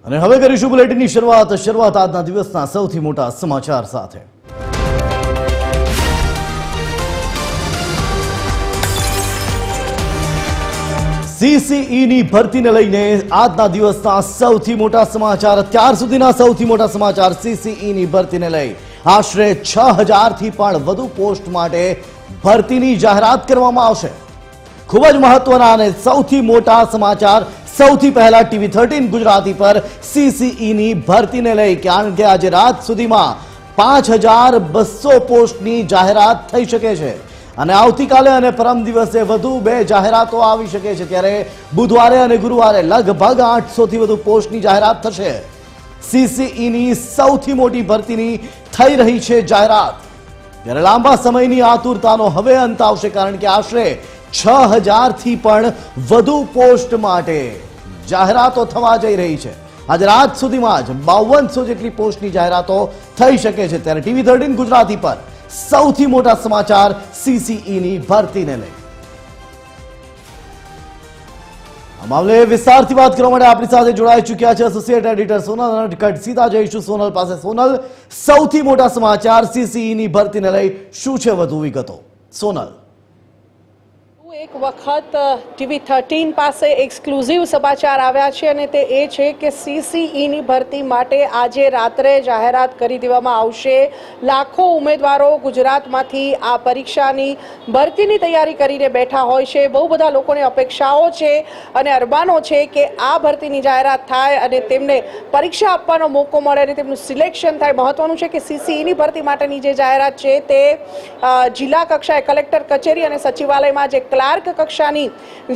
અને હવે કરીશું બુલેટિનની શરૂઆત આજના દિવસના સૌથી મોટા સમાચાર સાથે। સીસીઈની ભરતીને લઈને આજના દિવસના સૌથી મોટા સમાચાર। અત્યાર સુધીના સૌથી મોટા સમાચાર સીસીઈની ભરતીને લઈ આશરે 6000 થી પણ વધુ પોસ્ટ માટે ભરતીની જાહેરાત કરવામાં આવશે। ખૂબ જ મહત્વના અને સૌથી મોટા સમાચાર। સૌથી પહેલા ટીવી 13 ગુજરાતી પર સીસીઈની ભરતીને લઈ કારણ કે આજે રાત સુધીમાં 5200 પોસ્ટની જાહેરાત થઈ શકે છે અને આવતીકાલે અને પરમ દિવસે વધુ 2 જાહેરાતો આવી શકે છે। ત્યારે બુધવારે અને ગુરુવારે લગભગ 800 થી વધુ પોસ્ટની જાહેરાત થશે। સીસીઈની સૌથી મોટી ભરતીની થઈ રહી છે જાહેરાત। ત્યારે લાંબા સમયની આતુરતાનો હવે અંત આવશે કારણ કે આશરે 6000 થી પણ વધુ પોસ્ટ માટે જાહેરાતો થવા જઈ રહી છે। આજે રાત સુધીમાં જ 5200 જેટલી પોસ્ટની જાહેરાતો થઈ શકે છે। ત્યારે ટીવી 13 ગુજરાતી પર સૌથી મોટા સમાચાર સીસીઈની ભરતીને લઈ। આ મામલે વિસ્તારથી વાત કરવા માટે આપણી સાથે જોડાઈ ચૂક્યા છે એસોસિએટ એડિટર સોનલ। સીધા જઈશું સોનલ પાસે। સોનલ, સૌથી મોટા સમાચાર સીસીઈની ભરતીને લઈ શું છે વધુ વિગતો? સોનલ, એક વખત ટીવી 13 પાસે એક્સક્લુઝિવ સમાચાર આવ્યા છે અને તે એ છે કે સીસીઈની ભરતી માટે આજે રાત્રે જાહેરાત કરી દેવામાં આવશે। લાખો ઉમેદવારો ગુજરાતમાંથી આ પરીક્ષાની ભરતીની તૈયારી કરીને બેઠા હોય છે। બહુ બધા લોકોને અપેક્ષાઓ છે અને અરમાનો છે કે આ ભરતીની જાહેરાત થાય અને તેમને પરીક્ષા આપવાનો મોકો મળે અને તેમનું સિલેક્શન થાય। મહત્વનું છે કે સીસીઈની ભરતી માટેની જે જાહેરાત છે તે જિલ્લા કક્ષાએ કલેક્ટર કચેરી અને સચિવાલયમાં જે ક્લાર્ક કક્ષાની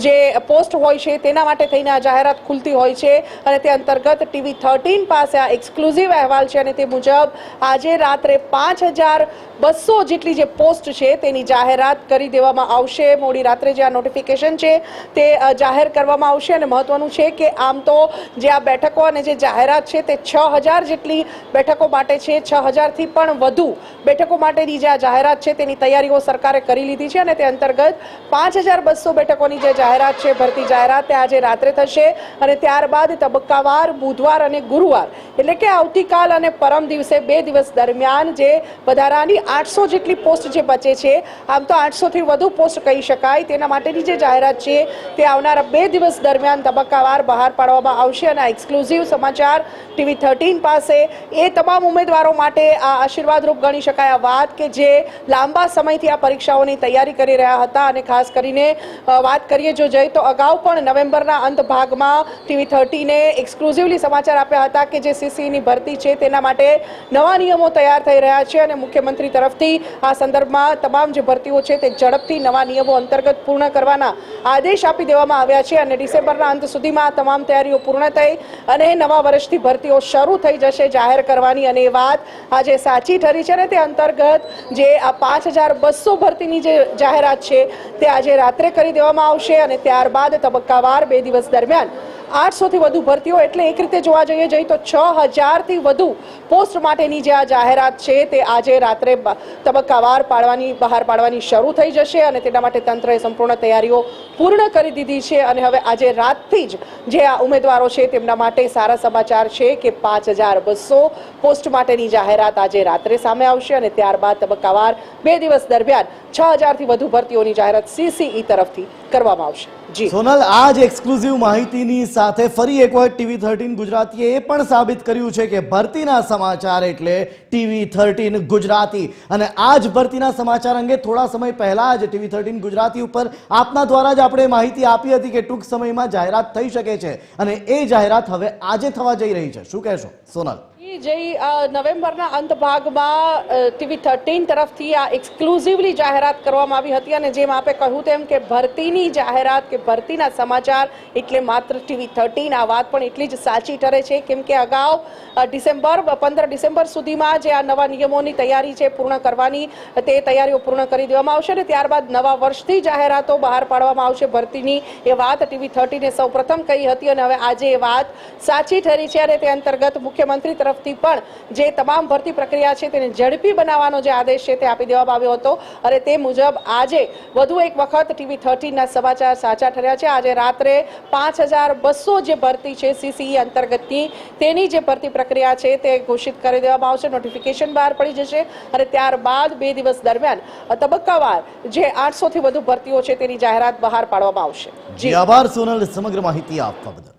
જે પોસ્ટ હોય છે તેના માટે થઈને આ જાહેરાત ખુલતી હોય છે અને તે અંતર્ગત ટીવી 13 પાસે આ એક્સક્લુઝિવ અહેવાલ છે અને તે મુજબ આજે રાત્રે 5200 જેટલી જે પોસ્ટ છે તેની જાહેરાત કરી દેવામાં આવશે। મોડી રાત્રે જે આ નોટિફિકેશન છે તે જાહેર કરવામાં આવશે અને મહત્વનું છે કે આમ તો જે આ બેઠકો અને જે જાહેરાત છે તે 6000 જેટલી બેઠકો માટે છે। 6000 થી પણ વધુ બેઠકો માટેની જે આ જાહેરાત છે તેની તૈયારીઓ સરકારે કરી લીધી છે અને તે અંતર્ગત 5200 બેઠકોની જે જાહેરાત છે ભરતી જાહેરાત તે આજે રાત્રે થશે અને ત્યારબાદ તબક્કાવાર બુધવાર અને ગુરુવાર એટલે કે આવતીકાલ અને પરમ દિવસે 2 દિવસ દરમિયાન જે વધારાની 800 જેટલી પોસ્ટ જે બચે છે, આમ તો 800 થી વધુ પોસ્ટ કહી શકાય, તેના માટેની જે જાહેરાત છે તે આવનારા 2 દિવસ દરમિયાન તબક્કાવાર બહાર પાડવામાં આવશે અને આ એક્સક્લુઝિવ સમાચાર ટીવી 13 પાસે એ તમામ ઉમેદવારો માટે આ આશીર્વાદરૂપ ગણી શકાય આ વાત કે જે લાંબા સમયથી આ પરીક્ષાઓની તૈયારી કરી રહ્યા હતા। અને ખાસ કરીને વાત કરીએ જો જઈ તો અગાઉ પણ નવેમ્બરના અંત ભાગમાં ટીવી 13 એક્સક્લુઝિવલી સમાચાર આપ્યા હતા કે જે સીસીઈની ભરતી છે તેના માટે નવા નિયમો તૈયાર થઈ રહ્યા છે અને મુખ્યમંત્રી તરફથી આ સંદર્ભમાં તમામ જે ભરતીઓ છે તે ઝડપથી નવા નિયમો અંતર્ગત પૂર્ણ કરવાના આદેશ આપી દેવામાં આવ્યા છે અને ડિસેમ્બરના અંત સુધીમાં તમામ તૈયારીઓ પૂર્ણ થઈ અને નવા વર્ષથી ભરતીઓ શરૂ થઈ જશે જાહેર કરવાની અને એ વાત આજે સાચી ઠરી છે અને તે અંતર્ગત જે આ 5200 ભરતીની જે જાહેરાત છે તે આજે રાત્રે કરી દેવામાં આવશે અને ત્યારબાદ તબક્કાવાર 2 દિવસ દરમિયાન 800 થી વધુ ભરતીઓ એટલે એક રીતે જોવા જઈએ તો 6000 થી વધુ પોસ્ટ માટેની જે આ જાહેરાત છે તે આજે રાત્રે તબક્કાવાર બહાર પાડવાની શરૂ થઈ જશે અને તેના માટે તંત્રએ સંપૂર્ણ તૈયારીઓ પૂર્ણ કરી દીધી છે અને હવે આજે રાતથી જ જે આ ઉમેદવારો છે તેમના માટે સારા સમાચાર છે કે 5200 પોસ્ટ માટેની જાહેરાત આજે રાત્રે સામે આવશે અને ત્યારબાદ તબક્કાવાર 2 દિવસ દરમિયાન 6000 થી વધુ ભરતીઓની જાહેરાત સીસીઈ તરફથી કરવામાં આવશે। જી સોનલ, આજ એક્સક્લુઝિવ માહિતીની સાથે ફરી એકવાર ટીવી 13 ગુજરાતીએ એ પણ સાબિત કર્યું છે કે ભરતીના સમાચાર એટલે ટીવી 13 ગુજરાતી અને આજ ભરતીના સમાચાર અંગે થોડા સમય પહેલા જ ટીવી 13 ગુજરાતી ઉપર આપના દ્વારા જ આપણે માહિતી આપી હતી કે ટૂંક સમયમાં જાહેરાત થઈ શકે છે અને એ જાહેરાત હવે આજે થવા જઈ રહી છે। શું કહેશો સોનલ? જે નવેમ્બરના અંત ભાગમાં ટીવી 13 તરફથી આ એક્સક્લુઝિવલી જાહેરાત કરવામાં આવી હતી અને જેમ આપે કહ્યું તેમ કે ભરતીની જાહેરાત કે ભરતીના સમાચાર એટલે માત્ર ટીવી 13 આ વાત પણ એટલી જ સાચી ઠરે છે કેમ કે અગાઉ 15 ડિસેમ્બર સુધીમાં જે આ નવા નિયમોની તૈયારી છે પૂર્ણ કરવાની તે તૈયારીઓ પૂર્ણ કરી દેવામાં આવશે અને ત્યારબાદ નવા વર્ષથી જાહેરાતો બહાર પાડવામાં આવશે ભરતીની એ વાત ટીવી 13 સૌપ્રથમ કહી હતી અને હવે આજે એ વાત સાચી ઠરી છે અને તે અંતર્ગત મુખ્યમંત્રી તરફ તરફથી પણ જે તમામ ભરતી પ્રક્રિયા છે તેને ઝડપી બનાવવાનો જે આદેશ છે તે આપી દેવામાં આવ્યો હતો અને તે મુજબ આજે વધુ એક વખત TV13ના સમાચાર સાચા ઠર્યા છે. આજે રાત્રે 5200 જે ભરતી છે CCE અંતર્ગતની તેની જે ભરતી પ્રક્રિયા છે તે ઘોષિત કરી દેવામાં આવશે. નોટિફિકેશન બહાર પડી જશે અને ત્યારબાદ 2 દિવસ દરમિયાન તબક્કાવાર જે 800 થી વધુ ભરતીઓ છે તેની જાહેરાત બહાર પાડવામાં આવશે. જી આભાર સોનલ સમગ્ર માહિતી આપવા બદલ.